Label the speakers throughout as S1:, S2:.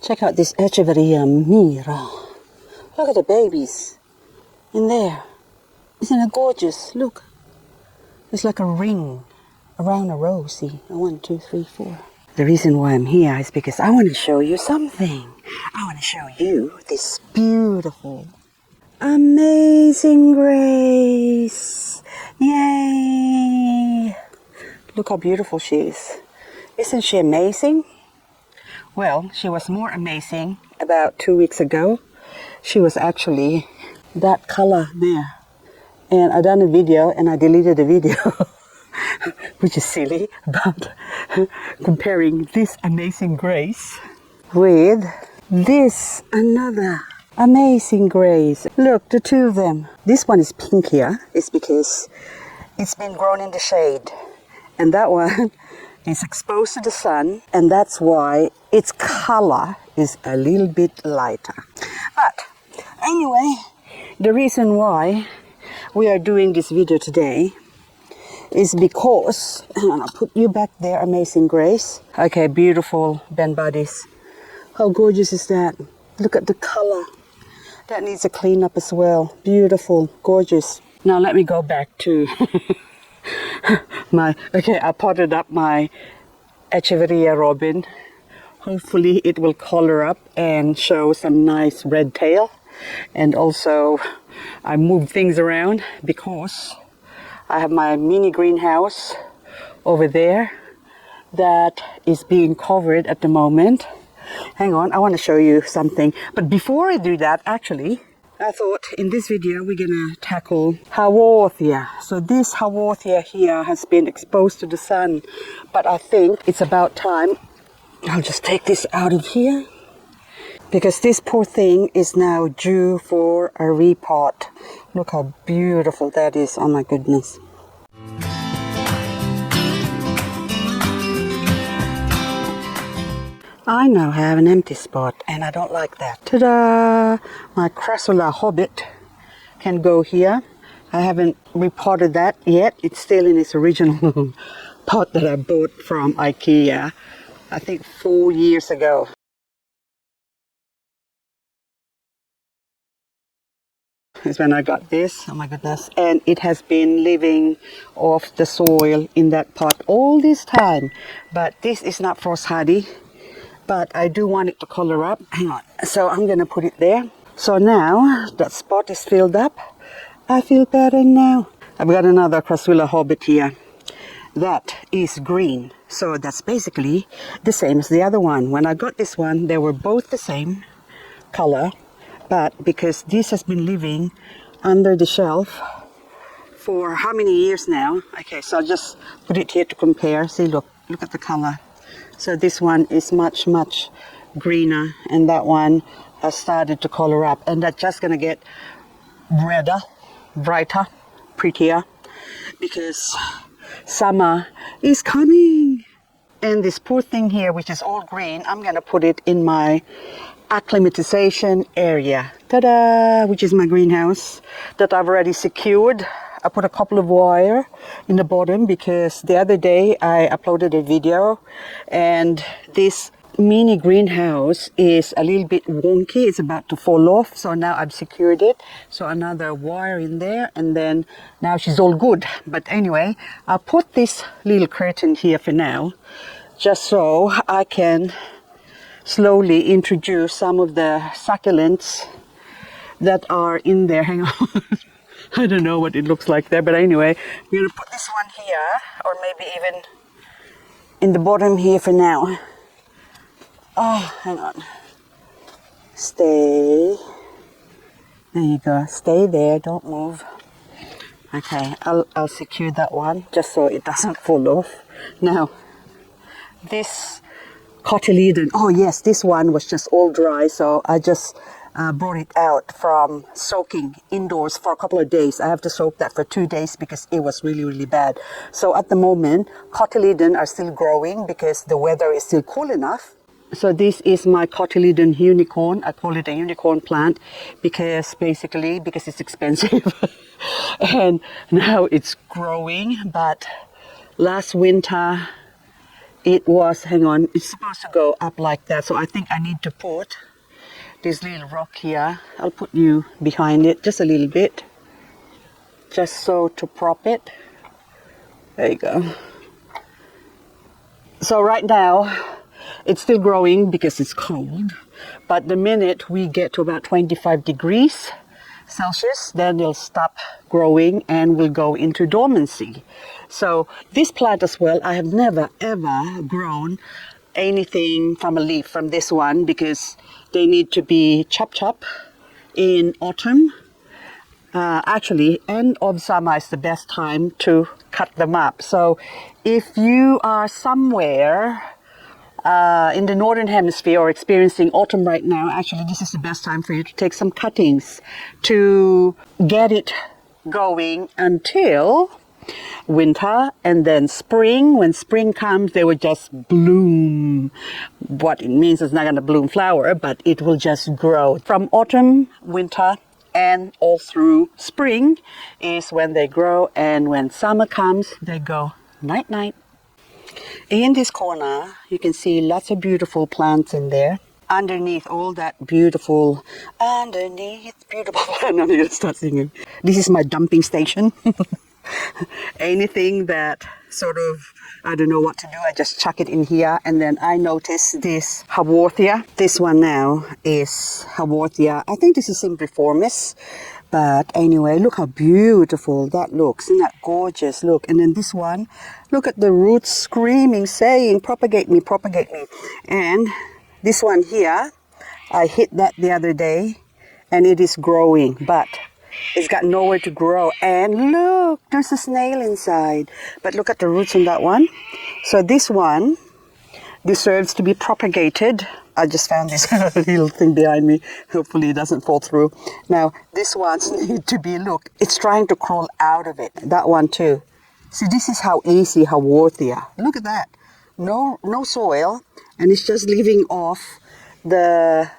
S1: Check out this Echeveria Mira. Look at the babies in there. Isn't it gorgeous? Look. It's like a ring around a rose. See, 1, 2, 3, 4. The reason why I'm here is because I want to show you something. I want to show you this beautiful, amazing grace. Yay! Look how beautiful she is. Isn't she amazing? Well, she was more amazing about 2 weeks ago. She was actually that color there. And I done a video and I deleted the video, which is silly, about comparing this amazing grace with this another amazing grace. Look, the two of them. This one is pink here. It's because it's been grown in the shade. And that one is exposed to the sun, and that's why its color is a little bit lighter. But anyway, the reason why we are doing this video today is because, hang on, I'll put you back there, amazing grace. Okay, beautiful bend bodies. How gorgeous is that? Look at the color. That needs a cleanup as well. Beautiful, gorgeous. Now let me go back to I potted up my Echeveria robin. Hopefully it will color up and show some nice red tail. And also I moved things around because I have my mini greenhouse over there that is being covered at the moment. Hang on, I want to show you something. But before I do that, actually, I thought in this video we're gonna tackle Haworthia. So this Haworthia here has been exposed to the sun, but I think it's about time. I'll just take this out of here because this poor thing is now due for a repot. Look how beautiful that is. Oh my goodness. I now have an empty spot and I don't like that. Ta-da! My Crassula Hobbit can go here. I haven't repotted that yet. It's still in its original pot that I bought from IKEA, I think 4 years ago. Is when I got this. Oh my goodness. And it has been living off the soil in that pot all this time. But this is not frost hardy. But I do want it to color up. Hang on. So I'm going to put it there. So now that spot is filled up. I feel better now. I've got another Crassula Hobbit here. That is green. So that's basically the same as the other one. When I got this one, they were both the same color. But because this has been living under the shelf for how many years now? Okay, so I'll just put it here to compare. See, look at the color. So this one is much, much greener, and that one has started to color up. And that's just going to get redder, brighter, prettier, because summer is coming. And this poor thing here, which is all green, I'm going to put it in my acclimatization area. Ta-da! Which is my greenhouse that I've already secured. I put a couple of wire in the bottom because the other day I uploaded a video and this mini greenhouse is a little bit wonky. It's about to fall off, so now I've secured it. So another wire in there, and then now she's all good. But anyway, I'll put this little curtain here for now, just so I can slowly introduce some of the succulents that are in there. Hang on. I don't know what it looks like there, but anyway, we're going to put this one here, or maybe even in the bottom here for now. Oh, hang on. Stay. There you go. Stay there. Don't move. Okay, I'll secure that one just so it doesn't fall off. Now, this Cotyledon. Oh yes, this one was just all dry, so I just brought it out from soaking indoors for a couple of days. I have to soak that for 2 days because it was really, really bad. So at the moment, Cotyledon are still growing because the weather is still cool enough. So this is my Cotyledon unicorn. I call it a unicorn plant because it's expensive. And now it's growing, but last winter it was, hang on, it's supposed to go up like that. So I think I need to put this little rock here. I'll put you behind it just a little bit. Just so to prop it. There you go. So right now, it's still growing because it's cold. But the minute we get to about 25 degrees Celsius, then they'll stop growing and will go into dormancy. So this plant as well, I have never ever grown anything from a leaf from this one because they need to be chopped up in autumn. Actually, end of summer is the best time to cut them up. So if you are somewhere in the northern hemisphere or experiencing autumn right now, actually this is the best time for you to take some cuttings to get it going until winter, and then spring. When spring comes, they will just bloom. What it means is not going to bloom flower, but it will just grow. From autumn, winter, and all through spring is when they grow, and when summer comes, they go night-night. In this corner, you can see lots of beautiful plants in there. Underneath all that beautiful, plant, I'm going to start singing. This is my dumping station. Anything that sort of, I don't know what to do, I just chuck it in here. And then I notice this Haworthia. This one now is Haworthia. I think this is Simbriformis. But anyway, look how beautiful that looks. Isn't that gorgeous? Look. And then this one, look at the roots screaming, saying, propagate me, propagate me. And this one here, I hit that the other day, and it is growing, but it's got nowhere to grow. And look, there's a snail inside. But look at the roots on that one. So this one deserves to be propagated. I just found this little thing behind me. Hopefully it doesn't fall through. Now, this one's need to be, look, it's trying to crawl out of it. That one too. See, this is how easy Haworthia. Look at that. No soil, and it's just living off the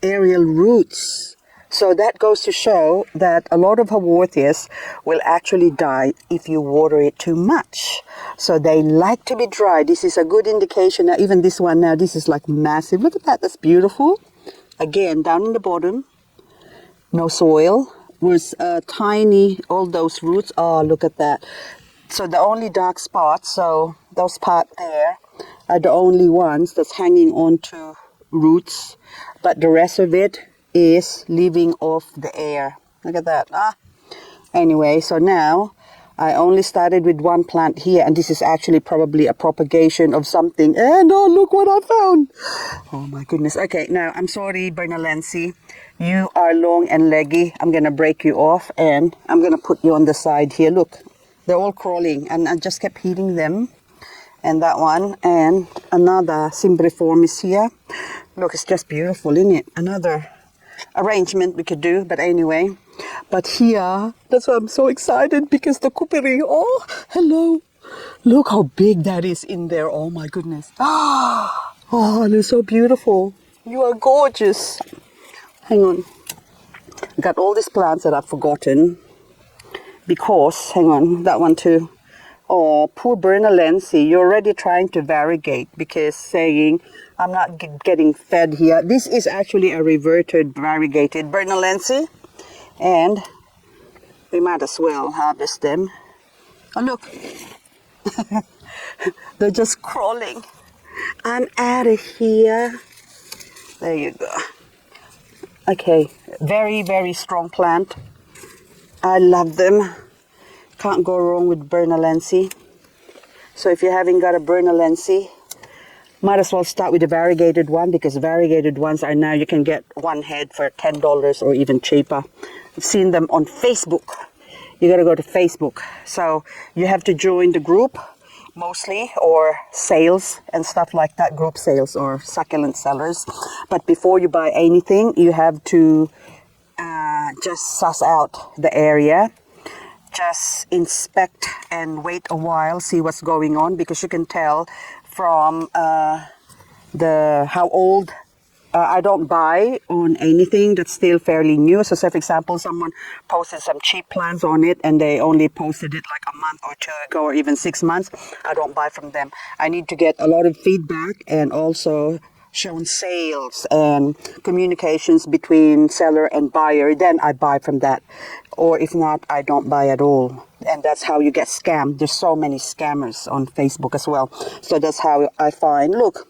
S1: aerial roots. So that goes to show that a lot of Haworthias will actually die if you water it too much. So they like to be dry. This is a good indication. Now, even this one now, this is like massive. Look at that, that's beautiful. Again, down in the bottom, no soil. Was tiny, all those roots. Oh, look at that. So the only dark spots, so those parts there, are the only ones that's hanging on to roots. But the rest of it is living off the air. Look at that. Anyway, so now I only started with one plant here, and this is actually probably a propagation of something. And oh, look what I found. Oh my goodness. Okay, now I'm sorry, Bernalensi. You are long and leggy. I'm going to break you off, and I'm going to put you on the side here. Look, they're all crawling, and I just kept hitting them. And that one, and another Simbriformis here. Look, it's just beautiful, isn't it? Another arrangement we could do, but anyway. But here, that's why I'm so excited, because the kupiri, oh, hello. Look how big that is in there. Oh my goodness. Oh, they're so beautiful. You are gorgeous. Hang on. I got all these plants that I've forgotten because, hang on, that one too. Oh, poor Bernalensi, you're already trying to variegate because saying, I'm not getting fed here. This is actually a reverted variegated Bernalensi, and we might as well harvest them. Oh, look. They're just crawling. I'm out of here. There you go. Okay, very, very strong plant. I love them. Can't go wrong with Bernalensi. So if you haven't got a Bernalensi, might as well start with the variegated one, because variegated ones are now, you can get one head for $10 or even cheaper. I've seen them on Facebook. You got to go to Facebook. So you have to join the group mostly, or sales and stuff like that, group sales or succulent sellers. But before you buy anything, you have to just suss out the area. Just inspect and wait a while, see what's going on, because you can tell from how old I don't buy on anything that's still fairly new. So say for example, someone posted some cheap plants on it and they only posted it like a month or two ago or even 6 months. I don't buy from them. I need to get a lot of feedback and also shown sales and communications between seller and buyer. Then I buy from that. Or if not, I don't buy at all. And that's how you get scammed. There's so many scammers on Facebook as well. So that's how I find, look,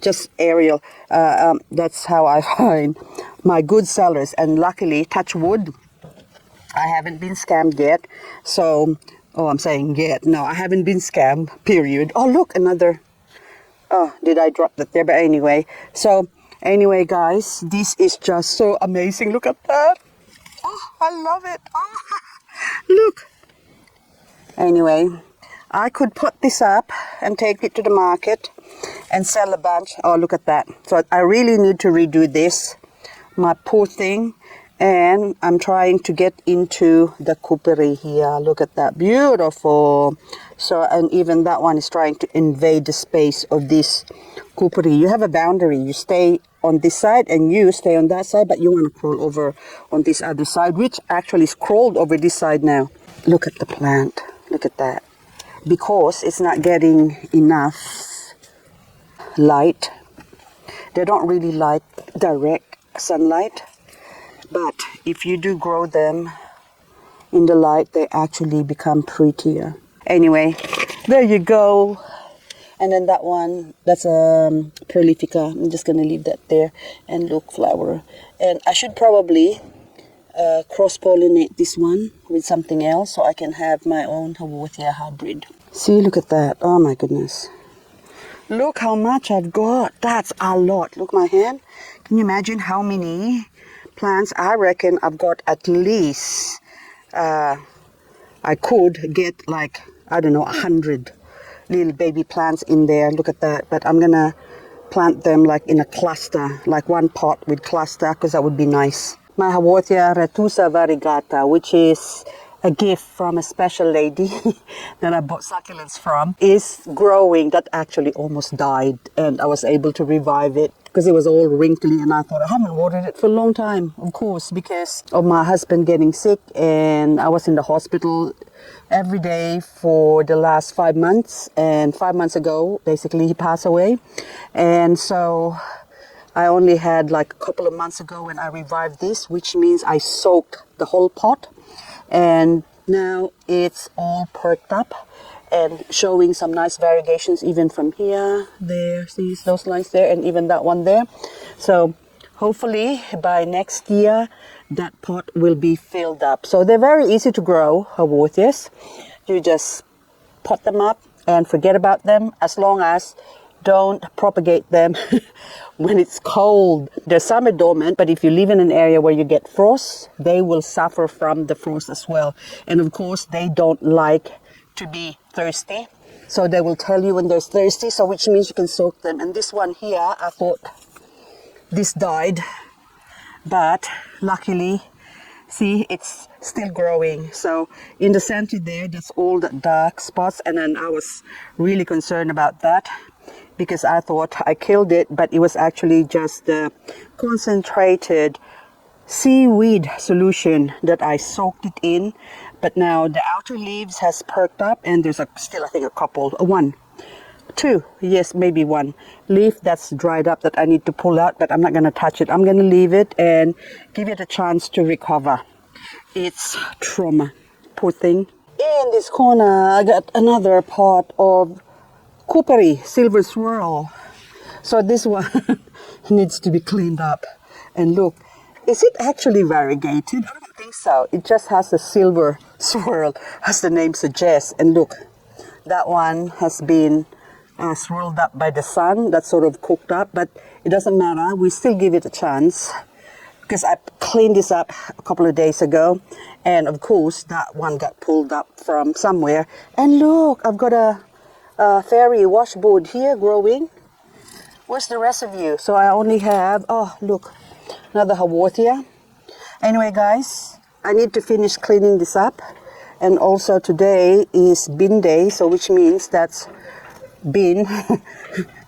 S1: just aerial. That's how I find my good sellers. And luckily, touch wood, I haven't been scammed yet. So, oh, I'm saying yet. No, I haven't been scammed, period. Oh, look, another. Oh, did I drop that there? But anyway. So, anyway, guys, this is just so amazing. Look at that. Oh, I love it. Oh, look. Anyway, I could put this up and take it to the market and sell a bunch. Oh, look at that. So I really need to redo this, my poor thing. And I'm trying to get into the coopery here. Look at that, beautiful. So, and even that one is trying to invade the space of this coopery. You have a boundary. You stay on this side and you stay on that side, but you want to crawl over on this other side, which actually is crawled over this side now. Look at the plant. Look at that. Because it's not getting enough light. They don't really like direct sunlight. But if you do grow them in the light, they actually become prettier. Anyway, there you go. And then that one, that's a prolifica. I'm just going to leave that there. And look, flower. And I should probably cross-pollinate this one with something else so I can have my own Haworthia hybrid. See, look at that. Oh my goodness. Look how much I've got. That's a lot. Look, my hand. Can you imagine how many plants? I reckon I've got at least, I could get like, I don't know, 100 little baby plants in there. Look at that. But I'm going to plant them like in a cluster, like one pot with cluster, because that would be nice. My Haworthia retusa variegata, which is a gift from a special lady that I bought succulents from, is growing. That actually almost died, and I was able to revive it because it was all wrinkly, and I thought I haven't watered it for a long time, of course, because of my husband getting sick, and I was in the hospital every day for the last 5 months, and 5 months ago, basically, he passed away. And so I only had like a couple of months ago when I revived this, which means I soaked the whole pot. And now it's all perked up and showing some nice variegations even from here, there, see those lines there, and even that one there. So hopefully by next year that pot will be filled up. So they're very easy to grow, Haworthias. You just pot them up and forget about them, as long as don't propagate them when it's cold. They're summer dormant, but if you live in an area where you get frost, they will suffer from the frost as well. And of course, they don't like to be thirsty. So they will tell you when they're thirsty, so which means you can soak them. And this one here, I thought this died, but luckily, see, it's still growing. So in the center there, that's all the dark spots. And then I was really concerned about that, because I thought I killed it, but it was actually just the concentrated seaweed solution that I soaked it in. But now the outer leaves has perked up, and there's still, I think, a couple, one, two, yes, maybe one leaf that's dried up that I need to pull out, but I'm not going to touch it. I'm going to leave it and give it a chance to recover its trauma. Poor thing. In this corner, I got another pot of coopery, silver swirl. So this one needs to be cleaned up. And look, is it actually variegated? I don't think so. It just has a silver swirl, as the name suggests. And look, that one has been swirled up by the sun. That's sort of cooked up, but it doesn't matter. We still give it a chance, because I cleaned this up a couple of days ago. And of course, that one got pulled up from somewhere. And look, I've got a fairy washboard here growing. Where's the rest of you? So I only have, oh look, another Haworthia. Anyway guys, I need to finish cleaning this up. And also today is bin day, so which means that's bin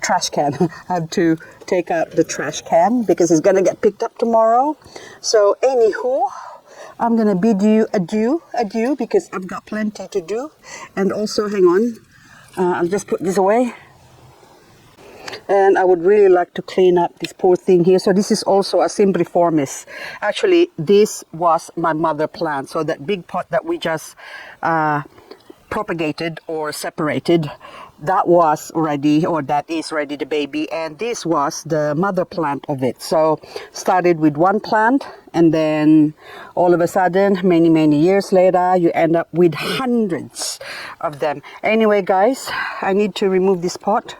S1: trash can. I have to take out the trash can because it's gonna get picked up tomorrow. So anywho, I'm gonna bid you adieu because I've got plenty to do. And also, hang on, I'll just put this away. And I would really like to clean up this poor thing here. So this is also a Cymbriformis. Actually, this was my mother plant. So that big pot that we just propagated or separated, that was ready, or that is ready, the baby, and this was the mother plant of it. So started with one plant, and then all of a sudden, many years later, you end up with hundreds of them. Anyway, guys, I need to remove this pot.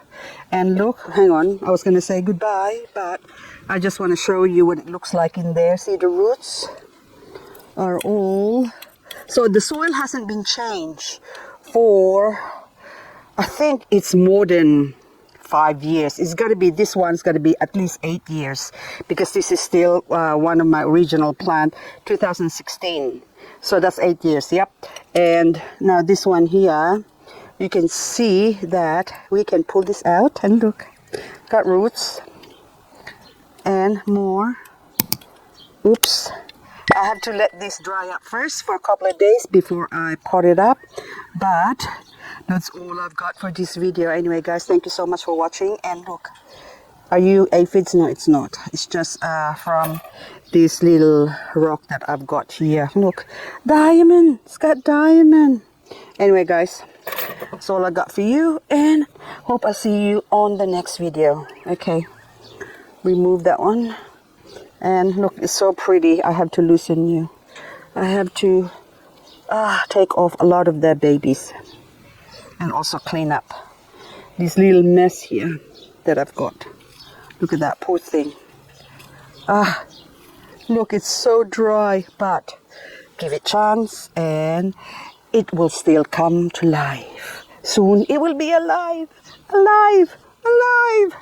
S1: And look, hang on, I was going to say goodbye, but I just want to show you what it looks like in there. See, the roots are all... So the soil hasn't been changed for, I think it's more than 5 years. It's got to be, this one's got to be at least 8 years, because this is still one of my original plant, 2016. So that's 8 years, yep. And now this one here, you can see that we can pull this out, and look, got roots and more. Oops. I have to let this dry up first for a couple of days before I pot it up. But that's all I've got for this video. Anyway, guys, thank you so much for watching. And look, are you aphids? No, it's not. It's just from this little rock that I've got here. Look, diamond. It's got diamond. Anyway, guys, that's all I got for you. And hope I see you on the next video. Okay, remove that one. And look, it's so pretty. I have to loosen you. I have to take off a lot of their babies. And also clean up this little mess here that I've got. Look at that poor thing. Look, it's so dry. But give it a chance and it will still come to life. Soon it will be alive. Alive. Alive.